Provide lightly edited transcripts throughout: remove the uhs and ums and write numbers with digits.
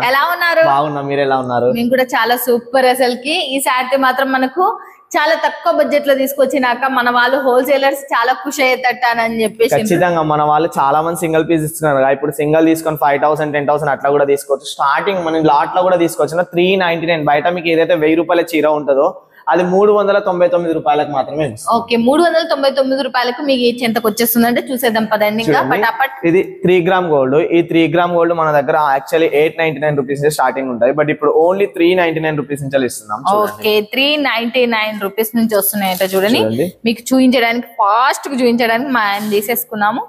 ఎలా ఉన్నారు? బాగున్నా, మీరు ఎలా ఉన్నారు? మేము కూడా చాలా సూపర్. అసలుకి ఈ శారీ మాత్రం మనకు చాలా తక్కువ బడ్జెట్ లో తీసుకొచ్చినాక మన వాళ్ళు హోల్సేలర్స్ చాలా ఖుషి అయ్యేటట్టానని చెప్పేసి. ఖచ్చితంగా మన వాళ్ళు చాలా మంది సింగిల్ పీస్ ఇస్తున్నారు. ఇప్పుడు సింగిల్ తీసుకొని 5,000 10,000 అట్లా కూడా తీసుకోవచ్చు. స్టార్టింగ్ మనం లాట్ లో కూడా తీసుకోవచ్చు. 399 బయట మీకు ఏదైతే 1000 రూపాయల చీర ఉంటుందో అది 399 రూపాయలకు మాత్రమే. ఓకే, 399 రూపాయలకు మీకు ఎంతకు వచ్చేస్తుంది అంటే చూసేద్దాం పదండి. ఇది 3 గ్రామ్ గోల్డ్. ఈ 3 గ్రామ్ గోల్డ్ మన దగ్గర యాక్చువల్లీ 899 రూపీస్ స్టార్టింగ్ ఉంటాయి, బట్ ఇప్పుడు ఓన్లీ 399 రూపీస్ నుంచి ఇస్తున్నాం. ఓకే, 399 రూపీస్ నుంచి వస్తున్నాయంట. చూడండి, మీకు చూపించడానికి ఫాస్ట్ గా చూపించడానికి మా ఆయన తీసేసుకున్నాము.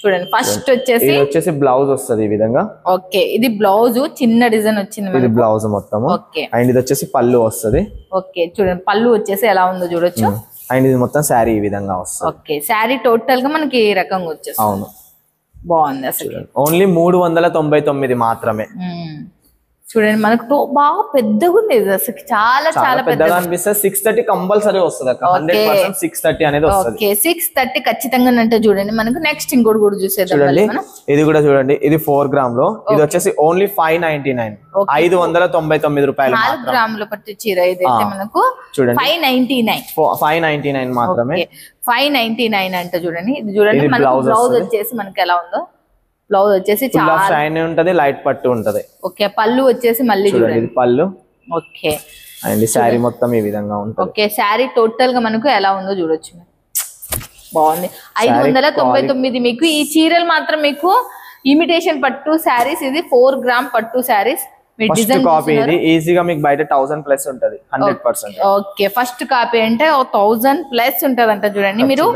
చూడండి, ఫస్ట్ వచ్చేసి బ్లౌజ్ వస్తుంది ఈ విధంగా. ఓకే, ఇది బ్లౌజ్ చిన్న డిజైన్ వచ్చింది, ఇది బ్లౌజ్ మొత్తం. ఓకే, అండ్ ఇది వచ్చేసి పళ్ళు వస్తుంది. ఓకే, చూడండి పళ్ళు వచ్చేసి ఎలా ఉందో చూడొచ్చు. అండ్ ఇది మొత్తం శారీ ఈ విధంగా వస్తుంది. ఓకే, శారీ టోటల్ గా మనకి ఈ రకంగా వచ్చేసి. అవును, బాగుంది అసలు. ఓన్లీ 399 మాత్రమే. చూడండి, మనకు బాగా పెద్దగా ఉంది అసలు, చాలా చాలా పెద్దగా అనిపిస్తుంది. 630 కంపల్సరీ వస్తుంది. 100% 630 అనేది వస్తుంది. ఓకే, 630 ఖచ్చితంగా అంటే. చూడండి, మనకు నెక్స్ట్ ఇంకోటి కూడా చూసేద్దాం. చూడండి, ఇది కూడా చూడండి. ఇది 4 గ్రామ్ లో, ఇది వచ్చేసి ఓన్లీ 599, 599 రూపాయలు. 4 గ్రాముల పట్టు చీర ఇదైతే మనకు చూడండి 599 మాత్రమే. 599 అంటే. చూడండి, ఇది చూడండి మనకు బ్లౌజ్ వచ్చేసి మనకి ఎలా ఉందో. బ్లౌజ్ వచ్చేసి చాలా షైన్ ఉంటది, లైట్ పట్టు ఉంటది. ఓకే, పళ్ళు వచ్చేసి మళ్ళీ చూడండి ఇది పళ్ళు. ఓకే, అండ్ శారీ మొత్తం ఈ విధంగా ఉంటుంది. ఓకే, శారీ టోటల్ గా మనకు ఎలా ఉందో చూడొచ్చు. బాగుంది. 599 మీకు ఈ చీరలు మాత్రం మీకు ఇమిటేషన్ పట్టు శారీస్. ఇది 4 గ్రామ్ పట్టు శారీస్. ఫస్ట్ కాపీ ఇది ఈజీగా మీకు బయట 1000 ప్లస్ ఉంటది. 100%. ఓకే, ఫస్ట్ కాపీ అంటే 1000 ప్లస్ ఉంటది అంట. చూడండి, మీరు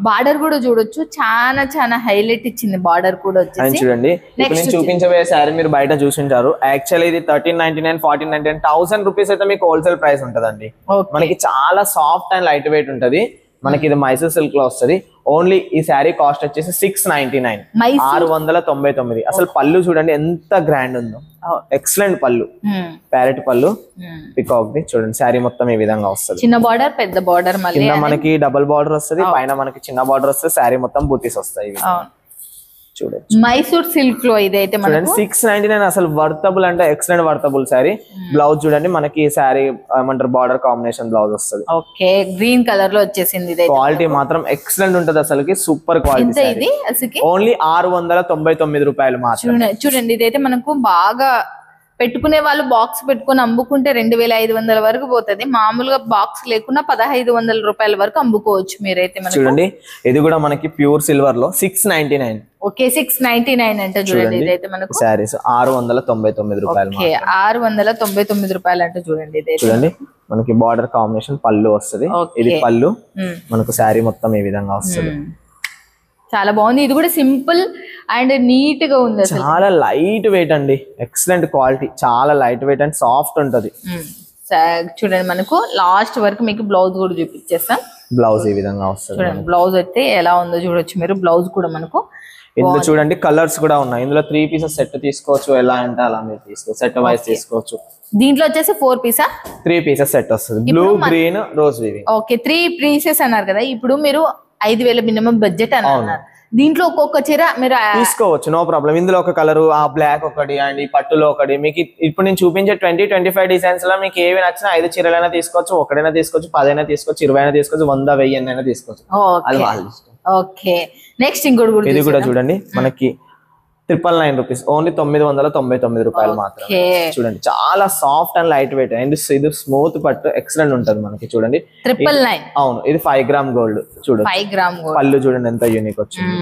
బార్డర్ కూడా చూడొచ్చు, చాలా చాలా హైలైట్ ఇచ్చింది బార్డర్ కూడా వచ్చేసి. చూడండి, ఇప్పుడు నేను చూపించబోయే శారీ మీరు బయట చూసింటారు. యాక్చువల్లీ ఇది 1399, 1499, 1000 రూపీస్ అయితే మీకు హోల్సేల్ ప్రైస్ ఉంటదండి. మనకి చాలా సాఫ్ట్ అండ్ లైట్ వెయిట్ ఉంటది. మనకి ఇది మైసూర్ సిల్క్ లో వస్తుంది. ఓన్లీ ఈ శారీ కాస్ట్ వచ్చేసి 699, 699. అసలు పళ్ళు చూడండి ఎంత గ్రాండ్ ఉందో. ఎక్సలెంట్ పళ్ళు, ప్యారెట్ పళ్ళు, పికాక్ ది. చూడండి, శారీ మొత్తం ఈ విధంగా వస్తుంది. చిన్న బార్డర్, పెద్ద బార్డర్, మళ్ళీ మనకి డబుల్ బార్డర్ వస్తుంది, పైన మనకి చిన్న బార్డర్ వస్తుంది. శారీ మొత్తం బూటీస్ వస్తాయి. చూడండి, మైసూర్ సిల్క్ లో ఇదైతే మనకి 699. అసలు వర్తబుల్ అంటే ఎక్సలెంట్ వర్తబుల్ శారీ. బ్లౌజ్ చూడండి, మనకి శారీ ఏమంటారు బార్డర్ కాంబినేషన్ బ్లౌజ్ వస్తుంది. ఓకే, గ్రీన్ కలర్ లో వచ్చేసింది. క్వాలిటీ మాత్రం ఎక్సలెంట్ ఉంటది అసలుకి, సూపర్ క్వాలిటీ. ఇది ఓన్లీ 699 రూపాయలు మాత్రమే. చూడండి, ఇదైతే మనకు బాగా పెట్టుకునే వాళ్ళు బాక్స్ పెట్టుకుని అమ్ముకుంటే 2500 వరకు పోతుంది. మామూలుగా బాక్స్ లేకుండా 1500 రూపాయల వరకు అమ్ముకోవచ్చు మీరైతే. చూడండి, ఇది కూడా మనకి ప్యూర్ సిల్వర్ లో 699. ఓకే, 699 అంటే. చూడండి, ఇదైతే మనకు సారీస్ 699 రూపాయలు. 699 రూపాయలు అంటే. చూడండి, ఇదైతే చూడండి మనకి బార్డర్ కాంబినేషన్ పళ్ళు వస్తుంది. ఇది పళ్ళు, మనకు శారీ మొత్తం ఈ విధంగా వస్తుంది. చాలా బాగుంది. ఇది కూడా సింపుల్ అండ్ నీట్ గా ఉంది. చాలా లైట్ వెయిట్ అండి, ఎక్సలెంట్ క్వాలిటీ. చాలా లైట్ వెయిట్ అండ్ సాఫ్ట్ ఉంటది. చూడండి, మనకు లాస్ట్ వరకు మీకు బ్లౌజ్ కూడా చూపించేస్తాం. బ్లౌజ్ ఈ విధంగా వస్తుంది. చూడండి, బ్లౌజ్ అయితే ఎలా ఉందో చూడొచ్చు మీరు. బ్లౌజ్ కూడా మనకు ఇందులో చూడండి కలర్స్ కూడా ఉన్నాయి. ఇందులో 3 పీసెస్ సెట్ తీసుకోవచ్చు, ఎలా అంటే అలా మీరు తీసుకోవచ్చు. సెట్ వైస్ తీసుకోవచ్చు. దీంట్లో వచ్చేసి 4 పీసా 3 పీసెస్ సెట్ వస్తుంది. Blue, green, rose weaving. Okay, 3 pieces అన్నారు కదా. ఇప్పుడు మీరు 5000 మినిమం బడ్జెట్ అన్నారు. దీంట్లో ఒక్కొక్క చీర మీరు తీసుకోవచ్చు, నో ప్రాబ్లం. ఇందులో ఒక కలర్, ఆ బ్లాక్ ఒకటి, అండ్ ఈ పట్టులో ఒకటి. మీకు ఇప్పుడు నేను చూపించే 20-25 డిజైన్స్ లో మీకు ఏవి నచ్చినా 5 చీరలైనా తీసుకోవచ్చు, ఒకటైనా తీసుకోవచ్చు, 10 అయినా తీసుకోవచ్చు, 20 అయినా తీసుకోవచ్చు, 100, 1000 అయినా తీసుకోవచ్చు. అది వాళ్ళ ఇష్టం. ఓకే, నెక్స్ట్ ఇంకోటి ఇది కూడా చూడండి, మనకి 999 రూపీస్. ఓన్లీ 999 రూపాయలు మాత్రమే. చూడండి, చాలా soft and light weight. And ఇది స్మూత్ పట్టు, ఎక్సలెంట్ ఉంటది మనకి. చూడండి, 999. అవును, ఇది 5 గ్రామ్ గోల్డ్. చూడండి, 5 గ్రామ్ గోల్డ్. పళ్ళు చూడండి ఎంత యూనిక్ వచ్చింది.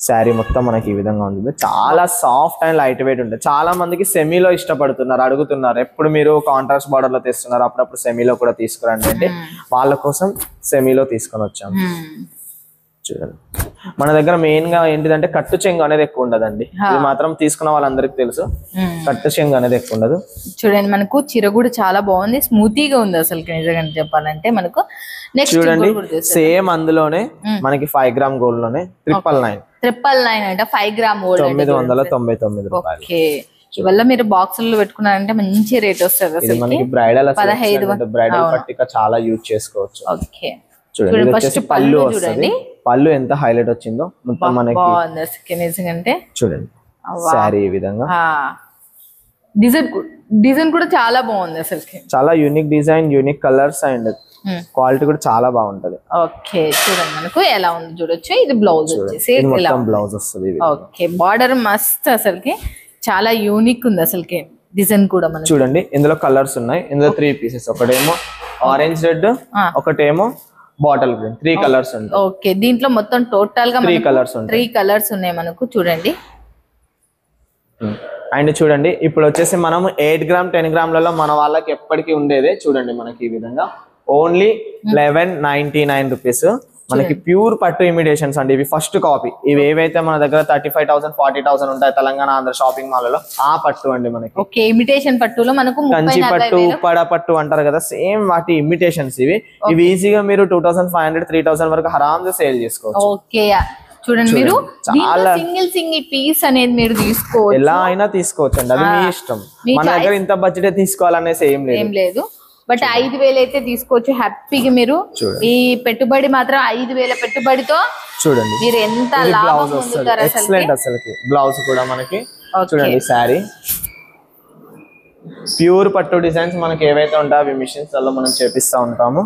శారీ మొత్తం మనకి ఈ విధంగా ఉంటుంది. చాలా సాఫ్ట్ అండ్ లైట్ వెయిట్ ఉంటుంది. చాలా మందికి సెమీలో ఇష్టపడుతున్నారు, అడుగుతున్నారు. ఎప్పుడు మీరు కాంట్రాస్ట్ బార్డర్ లో తెస్తున్నారు, అప్పుడప్పుడు సెమీలో కూడా తీసుకురండి అంటే వాళ్ళ కోసం సెమీలో తీసుకొని వచ్చాము. చూడండి, మన దగ్గర మెయిన్ గా ఏంటిదంటే కట్టు చెంగు అనేది ఎక్కువ ఉండదండి. ఇది మాత్రం తీసుకున్న వాళ్ళందరికి తెలుసు, కట్టు చెంగు అనేది ఎక్కువ ఉండదు. చూడండి, మనకు చీర కూడా చాలా బాగుంది, స్మూతీగా ఉంది అసలు నిజంగా చెప్పాలంటే. మనకు నెక్స్ట్ చూడండి, సేమ్ అందులోనే మనకి 5 గ్రామ్ గోల్డ్ లోనే 999 అంటే 5 గ్రామ్ గోల్డ్ 999 రూపాయలు. ఇవల్ల మీరు బాక్సుల్లో పెట్టుకున్నారంటే మంచి రేట్ వస్తుంది. మనకి బ్రైడల్ బ్రైడల్ పట్టిక చాలా యూజ్ చేసుకోవచ్చు. ఓకే, చూడండి, ఫస్ట్ పళ్ళు వస్తుంది. పళ్ళు ఎంత హైలైట్ వచ్చిందో మొత్తం మనకి బాగుంది. చూడండి, శారీ ఈ విధంగా. డిజైన్ కూడా చాలా బాగుంది అసలుకి. చాలా unique design, unique colours and quality కూడా చాలా బాగుంటది. ఓకే చూడండి మనకు ఎలా ఉంది చూడొచ్చు. ఇది బ్లౌజ్ వచ్చేసి బ్లౌజ్ వస్తుంది. ఓకే బార్డర్ మస్త్ అసలుకి చాలా యూనిక్ ఉంది అసలుకి. డిజైన్ కూడా మనకి చూడండి ఇందులో కలర్స్ ఉన్నాయి. ఇందులో 3 పీసెస్, ఒకటేమో ఆరెంజ్ రెడ్, ఒకటేమో బాటిల్ గ్రీన్. 3 కలర్స్ ఉంటాయి. ఓకే దీంట్లో మొత్తం టోటల్ గా 3 కలర్స్ ఉంటాయి. 3 కలర్స్ ఉన్నాయి మనకు చూడండి. అండ్ చూడండి ఇప్పుడు వచ్చేసి మనము 8 గ్రామ్ 10 గ్రామ్లలో మన వాళ్ళకి ఎప్పటికీ ఉండేదే. చూడండి మనకి ఈ విధంగా ఓన్లీ 1199 రూపీస్. మనకి ప్యూర్ పట్టు ఇమిటేషన్స్ అండి. ఇవి ఫస్ట్ కాపీ. ఇవి ఏవైతే మన దగ్గర 35,000 40,000 ఉంటాయి తెలంగాణ ఆంధ్ర షాపింగ్ మాల్లో, ఆ పట్టు అండి మనకి. ఓకే ఇమిటేషన్ పట్టులో మనకు కంచి పట్టు, ఉప్పాడ పట్టు అంటారు కదా, సేమ్ వాటి ఇమిటేషన్స్ ఇవి. ఇవి ఈజీగా మీరు 2500 3000 వరకు ఆరాంగా సేల్ చేసుకోవచ్చు. ఓకే చూడండి మీరు చాలా సింగిల్ పీస్ అనేది మీరు తీసుకోవచ్చు, ఎలా అయినా తీసుకోవచ్చు అండి, అది మీ ఇష్టం. మన దగ్గర ఇంత బడ్జెట్ తీసుకోవాలనేసి ఏం లేదు. బట్ 5,000 అయితే తీసుకోవచ్చు హ్యాపీగా మీరు. ఈ పెట్టుబడి మాత్రం 5,000 పెట్టుబడితో చూడండి మీరు ఎంత లాభం పొందుతారు. ఎక్సలెంట్ అసలుకి. బ్లౌజ్ కూడా మనకి చూడండి శారీ ప్యూర్ పట్టు డిజైన్స్ మనకి ఏవైతే ఉంటాయో అవి మిషన్స్ లో మనం చేపిస్తా ఉంటాము.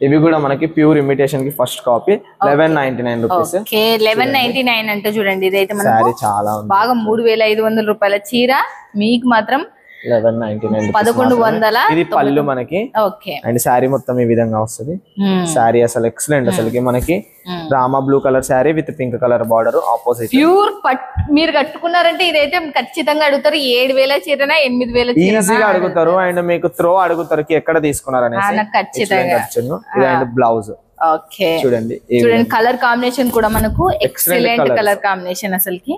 ఇవి కూడా మనకి ప్యూర్ ఇమిటేషన్ కి ఫస్ట్ కాపీ 1199 రూపీస్. 1199 అంటే చూడండి ఇదైతే శారీ చాలా బాగా 3,500 రూపాయల చీర మీకు మాత్రం 1199 1100. ఇది పళ్ళు మనకి. ఓకే అండ్ శారీ మొత్తం ఈ విధంగా వస్తుంది. శారీ అసలు ఎక్సలెంట్ అసలుకి. మనకి Rama blue colour sari with pink colour border opposite. Pure మీరు కట్టుకున్నారంటే ఇదైతే ఖచ్చితంగా అడుగుతారు. 7,000 చీరనా 8,000 చీర ఈజీగా అడుగుతారు. అండ్ మీకు త్రో అడుగుతారు ఎక్కడ తీసుకున్నారు అనేసి. ఖచ్చితంగా అండ్ బ్లౌజ్ ఓకే చూడండి. కలర్ కాంబినేషన్ కూడా మనకు ఎక్సలెంట్ కలర్ కాంబినేషన్ అసలుకి.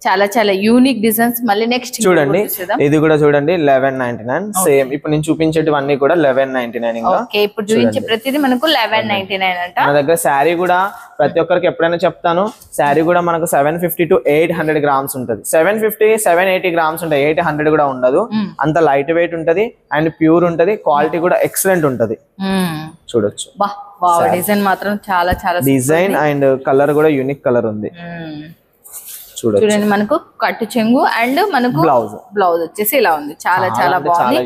చాలా చాలా యూనిక్ డిజైన్స్. మళ్ళీ నెక్స్ట్ చూడండి ఇది కూడా చూడండి 1199 సేమ్. ఇప్పుడు నేను చూపించేటివన్నీ కూడా 1199. ఓకే ఇప్పుడు చూపించే ప్రతిదీ మనకు 1199 అంట. మన దగ్గర శారీ కూడా ప్రతి ఒక్కరికి ఎప్పుడైనా చెప్తాను, శారీ కూడా మనకు 750 to 800 గ్రామ్స్ ఉంటది. 750 780 గ్రామ్స్ ఉంటాయి, 800 కూడా ఉండదు. అంత లైట్ వెయిట్ ఉంటది అండ్ ప్యూర్ ఉంటది. క్వాలిటీ కూడా ఎక్సలెంట్ ఉంటది. చూడొచ్చు డిజైన్ మాత్రం చాలా చాలా డిజైన్ అండ్ కలర్ కూడా యూనిక్ కలర్ ఉంది. చూడండి మనకు కట్టు చెంగు అండ్ మనకు బ్లౌజ్ వచ్చేసి ఇలా ఉంది. చాలా చాలా బాగుంది.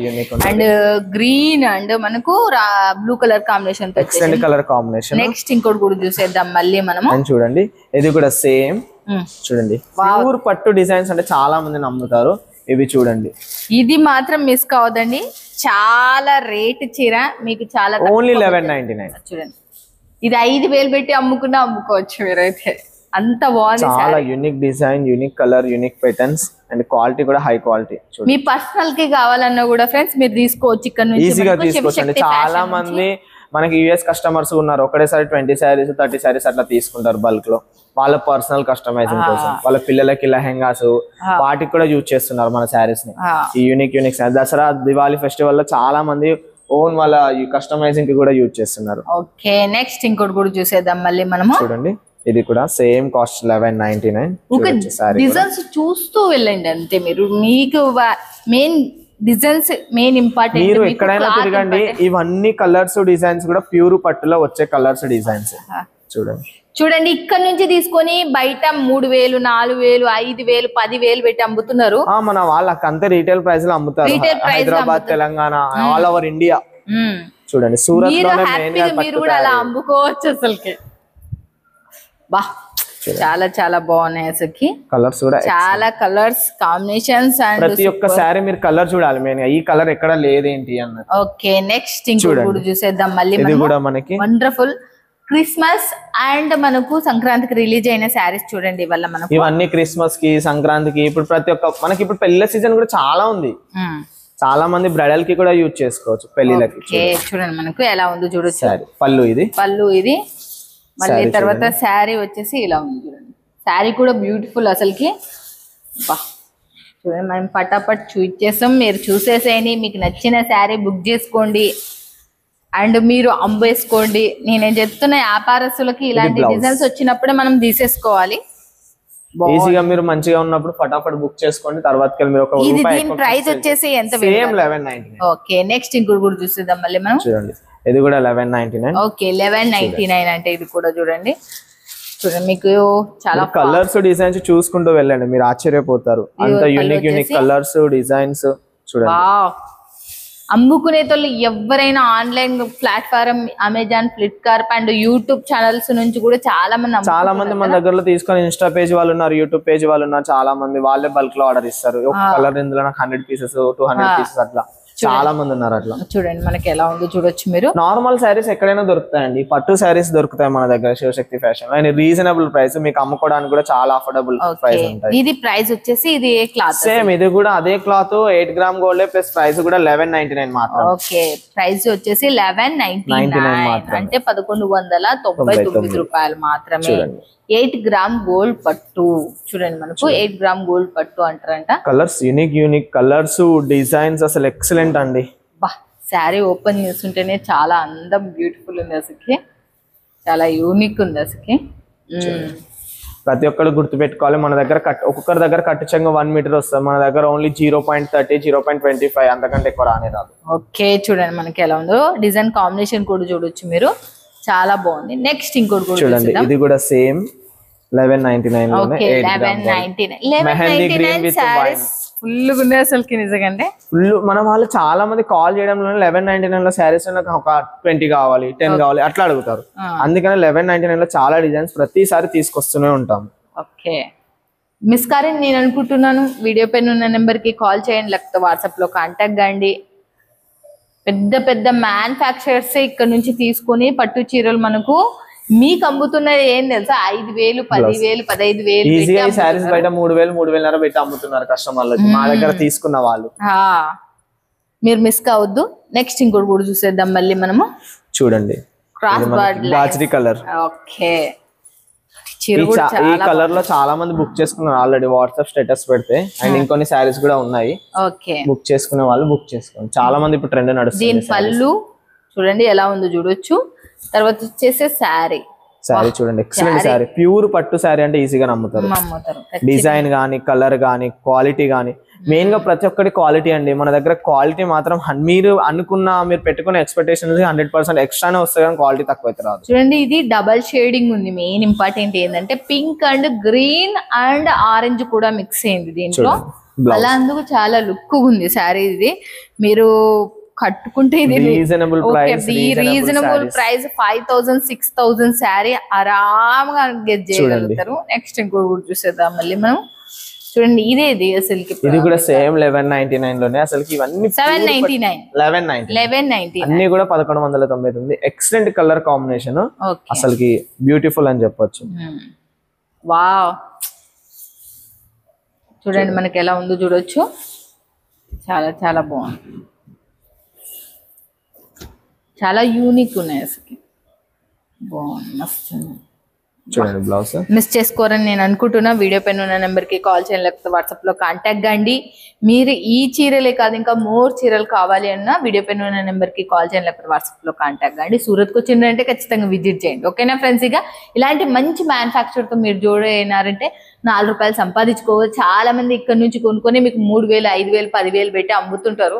అండ్ గ్రీన్ అండ్ మనకు బ్లూ కలర్ కాంబినేషన్ తో కలర్ కాంబినేషన్. నెక్స్ట్ ఇంకోటి కూడా చూసేద్దాం మళ్ళీ మనము. చూడండి ఇది కూడా సేమ్. చూడండి ప్యూర్ పట్టు డిజైన్స్ అంటే చాలా మంది నమ్ముతారు. ఇవి చూడండి ఇది మాత్రం మిస్ కావద్దండి. చాలా రేట్ చీర మీకు చాలా ఓన్లీ 1199. చూడండి ఇది 5,000 పెట్టి అమ్ముకోవచ్చు మీరైతే. అంత బాగుంది. చాలా unique design, unique colour, unique patterns and quality కూడా హై క్వాలిటీ. మీ పర్సనల్ కి కావాలన్నా కూడా ఫ్రెండ్స్ మీరు తీసుకోవచ్చు ఇక్కడ నుంచి. ఈజీగా తీసుకోవచ్చు. చాలా మంది మనకి యూఎస్ కస్టమర్స్ ఉన్నారు. ఒకటేసారి 20 శారీస్ 30 శారీస్ అట్లా తీసుకుంటారు బల్క్ లో. వాళ్ళ పర్సనల్ కస్టమైజింగ్ కోసం, వాళ్ళ పిల్లలకి లెహెంగాస్ వాటికి కూడా యూజ్ చేస్తున్నారు మన శారీస్ ని. ఈ యూనిక్ దసరా దివాళీ ఫెస్టివల్ లో చాలా మంది ఓన్ వాళ్ళ కస్టమైజింగ్ కి కూడా యూజ్ చేస్తున్నారు. ఓకే నెక్స్ట్ ఇంకోటి కూడా చూసేద్దాం మళ్ళీ మనము. చూడండి ఇది కూడా సేమ్ కాస్ట్ 1199. డిజైన్స్ చూస్తూ వెళ్ళండి అంతే. మీరు మీకు మెయిన్ డిజైన్స్ మెయిన్ ఇంపార్టెంట్. మీరు ఎక్కడైనా తిరగండి, ఇవన్నీ కలర్స్ డిజైన్స్ కూడా ప్యూర్ పట్టులో వచ్చే కలర్స్ డిజైన్స్. చూడండి ఇక్కడ నుంచి తీసుకొని బయట 3,000 4,000 5,000 10,000 పెట్టి అమ్ముతున్నారు. మన వాళ్ళకి అంతే రీటైల్ ప్రైస్ లో అమ్ముతారు. Hyderabad Telangana all over India. చూడండి సూరత్ లో మీరు కూడా అలా అమ్ముకోవచ్చు అసలుకి. బా చాలా చాలా బాగున్నాయి అసలుకి. కలర్స్ కూడా చాలా కలర్స్ కాంబినేషన్స్ అండ్ ప్రతి ఒక్క సారీ మీరు కలర్ చూడాలి మెయిన్ గా. ఈ కలర్ ఎక్కడ లేదేంటి అన్నది. ఓకే నెక్స్ట్ ఇంకోటి చూసేద్దాం మళ్ళీ. ఇది కూడా మనకి వండర్ఫుల్ క్రిస్మస్ అండ్ మనకు సంక్రాంతికి రిలీజ్ అయిన శారీస్ చూడండి. ఇవాళ మనకు ఇవన్నీ క్రిస్మస్ కి సంక్రాంతికి ఇప్పుడు ప్రతి ఒక్క మనకి ఇప్పుడు పెళ్లి సీజన్ కూడా చాలా ఉంది. చాలా మంది బ్రైడల్ కి కూడా యూజ్ చేసుకోవచ్చు పెళ్లిలకి. చూడండి మనకు ఎలా ఉందో చూడొచ్చు. పళ్ళు ఇది మళ్ళీ తర్వాత శారీ వచ్చేసి ఇలా ఉంది చూడండి. శారీ కూడా బ్యూటిఫుల్ అసలుకి. చూడండి మనం పటాపట్ చూసేసాం. మీరు చూసేసేయండి, మీకు నచ్చిన శారీ బుక్ చేసుకోండి అండ్ మీరు అమ్మేసుకోండి. నేనేం చెప్తున్నా వ్యాపారస్తులకి ఇలాంటి డిజైన్స్ వచ్చినప్పుడే మనం తీసేసుకోవాలి. ఈజీగా మీరు మంచిగా ఉన్నప్పుడు ఫటాఫట్ బుక్ చేసుకోండి. తర్వాత మీరు ఒక దీని ప్రైస్ వచ్చేసి ఎంత? 1199. ఓకే నెక్స్ట్ ఇంకోటి కూడా చూసేద్దాం మళ్ళీ మనం. చూడండి ఇది కూడా 1199. ఓకే 1199 అంటే ఇది కూడా చూడండి చూడండి మీకు చాలా కలర్స్ డిజైన్స్ చూసుకుంటూ వెళ్ళండి, మీరు ఆశ్చర్యపోతారు. అంత యూనిక్ కలర్స్ డిజైన్స్ చూడండి. అమ్ముకునే వాళ్ళు ఎవరైనా online platform Amazon, Flipkart and YouTube channels నుంచి కూడా చాలా మంది మన దగ్గరలో తీసుకొని ఇన్స్టా పేజ్ వాళ్ళు ఉన్నారు, యూట్యూబ్ పేజ్ వాళ్ళు ఉన్నారు. చాలా మంది వాళ్ళే బల్క్ లో ఆర్డర్ ఇస్తారు. ఒక కలర్ ఇందులో నాకు 100 పీసెస్ 200 పీసెస్ అట్లా చాలా మంది ఉన్నారు. అట్లా చూడండి మనకి ఎలా ఉందో చూడొచ్చు మీరు. నార్మల్ శారీస్ ఎక్కడైనా దొరుకుతాయండి, పట్టు శారీస్ దొరుకుతాయి మన దగ్గర Shivashakti fashion. And reasonable price, మీకు అమ్ముకోవడానికి కూడా చాలా అఫోర్డబుల్ ప్రైస్ ఉంటాయి. ఇది ప్రైస్ వచ్చేసి ఇది ఏ క్లాత్? సేమ్ ఇది కూడా అదే cloth 8 gram gold plus price కూడా 1199 మాత్రం. ఓకే, ప్రైస్ వచ్చేసి 1199 అంటే 1199 రూపాయలు మాత్రమే. 8 గ్రామ్ గోల్డ్ పట్టు చూడండి మనకు 8 గ్రామ్ గోల్డ్ పట్టు అంటారంట. కలర్స్ యూనిక్ కలర్స్ డిజైన్స్ అసలు ఎక్సలెంట్ అండి. బా శారీ ఓపెన్ చేస్తుంటేనే చాలా అందం బ్యూటిఫుల్ ఉంది, అసలుకి చాలా యూనిక్ ఉంది అసలుకి. ప్రతి ఒక్కరు గుర్తు పెట్టుకోవాలి, మన దగ్గర ఒక్కొక్కరి దగ్గర కట్టుచంగా 1 మీటర్ వస్తుంది, మన దగ్గర ఓన్లీ 0.30 0.25 అంతకంటే ఎక్కువ రానే రాదు. ఓకే చూడండి మనకి ఎలా ఉందో, డిజైన్ కాంబినేషన్ కూడా చూడొచ్చు మీరు, చాలా బాగుంది. నెక్స్ట్ ఇంకోటి కూడా చూడండి, ఇది కూడా సేమ్ 1199 లోనే 1199 సారీస్ ఫుల్ ఉన్నాయి అసలుకి నిజంగా. ఫుల్ మన వాళ్ళు చాలా మంది కాల్ చేయడంలో 1199 లో శారీస్ ఒక 20 కావాలి 10 కావాలి అట్లా అడుగుతారు. అందుకని 1199 లో చాలా డిజైన్స్ ప్రతిసారి తీసుకొస్తూనే ఉంటాం. ఓకే మిస్ కారని నేను అనుకుంటున్నాను. వీడియో పైన ఉన్న నెంబర్ కి కాల్ చేయండి, లేకపోతే వాట్సాప్ లో కాంటాక్ట్ కండి. పెద్ద పెద్ద మ్యానుఫ్యాక్చరర్స్ ఇక్కడ నుంచి తీసుకొని పట్టు చీరలు మనకు మీకు అమ్ముతున్నది ఏం తెలుసా, 5,000 10,000 15,000 ఈజీగా ఈ సారీస్ బయట 3,000 3,500 పెట్టి అమ్ముతున్నారు కస్టమర్లకి, మా దగ్గర తీసుకున్న వాళ్ళు. మీరు మిస్ కావద్దు. నెక్స్ట్ ఇంకోటి కూడా చూసేద్దాం మళ్ళీ మనము. చూడండి క్రాస్ గాజరీ కలర్. ఓకే ఈ కలర్ లో చాలా మంది బుక్ చేసుకున్నారు ఆల్రెడీ, వాట్సాప్ స్టేటస్ పెడితే. అండ్ ఇంకొన్ని సారీస్ కూడా ఉన్నాయి, బుక్ చేసుకునే వాళ్ళు బుక్ చేసుకోండి. చాలా మంది ఇప్పుడు ట్రెండ్ నడుస్తుంది. దీని పళ్ళు చూడండి ఎలా ఉందో చూడొచ్చు. తర్వాత వచ్చేసి శారీ చూడండి ఎక్సలెంట్ శారీ, ప్యూర్ పట్టు శారీ అంటే ఈజీగా నమ్ముతారు. డిజైన్ గానీ కలర్ గానీ క్వాలిటీ గానీ, మెయిన్ గా ప్రతి ఒక్కటి క్వాలిటీ అండి. మన దగ్గర క్వాలిటీ మాత్రం మీరు మీరు పెట్టుకునే ఎక్స్పెక్టేషన్ 100% ఎక్స్ట్రానే వస్తాయి కానీ క్వాలిటీ తక్కువ అయితే రాదు. చూడండి ఇది డబల్ షేడింగ్ ఉంది. మెయిన్ ఇంపార్టెంట్ ఏంటంటే pink and green and orange కూడా మిక్స్ అయింది దీంట్లో, అలా అందుకు చాలా లుక్ ఉంది శారీ. ఇది మీరు కట్టుకుంటే ఇది రీజనబుల్ ప్రైస్ 5,000 6,000 శారీ ఆరాంగా గెట్ చేయగలుగుతారు. నెక్స్ట్ ఇంకోటి కూడా చూసేద్దాం మళ్ళీ మనం. చూడండి ఇదేది అసలు ఇది కూడా సేమ్ 1199 లోనే. అసలు ఇవన్నీ 1199 అన్ని కూడా 1199. ఎక్సలెంట్ కలర్ కాంబినేషన్, అసలుకి బ్యూటిఫుల్ అని చెప్పొచ్చు. వావ్ చూడండి మనకి ఎలా ఉందో చూడొచ్చు, చాలా చాలా బాగుంది, చాలా యూనిక్ ఉన్నాయి అసలు, బాగుంది మస్తు. చూడండి బ్లౌజ్ మిస్ చేసుకోరని నేను అనుకుంటున్నా. వీడియో పైన ఉన్న నెంబర్ కి కాల్ చేయండి, లేకపోతే వాట్సాప్ లో కాంటాక్ట్ కండి. మీరు ఈ చీరలే కాదు ఇంకా మోర్ చీరలు కావాలి అన్నా వీడియో పైన ఉన్న నెంబర్ కి కాల్ చేయండి, లేకపోతే వాట్సాప్ లో కాంటాక్ట్ కండి. సూరత్కి వచ్చిందంటే ఖచ్చితంగా విజిట్ చేయండి. ఓకేనా ఫ్రెండ్స్? ఇక ఇలాంటి మంచి మ్యానుఫ్యాక్చర్ తో మీరు జోడైనారంటే 4 రూపాయలు సంపాదించుకోవచ్చు. చాలా మంది ఇక్కడ నుంచి కొనుక్కొని మీకు 3,000 5,000 10,000 పెట్టి అమ్ముతుంటారు.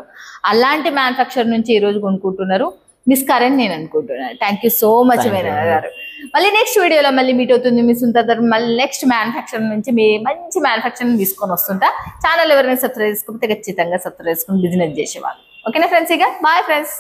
అలాంటి మ్యానుఫ్యాక్చర్ నుంచి ఈ రోజు కొనుక్కుంటున్నారు. మిస్ కారని నేను అనుకుంటున్నాను. థ్యాంక్ యూ సో మచ్ మేనా గారు. మళ్ళీ నెక్స్ట్ వీడియోలో మళ్ళీ మీట్ అవుతుంది మిస్ ఉంటారు. మళ్ళీ నెక్స్ట్ మ్యానుఫ్యాక్చర్ నుంచి మీ మంచి మ్యానుఫ్యాక్చర్ తీసుకొని వస్తుంటా. ఛానల్ ఎవరైనా సబ్స్క్రైబ్ చేసుకోకపోతే ఖచ్చితంగా సబ్స్క్రైబ్ చేసుకుని బిజినెస్ చేసేవాళ్ళు. ఓకేనా ఫ్రెండ్స్? ఇక బాయ్ ఫ్రెండ్స్.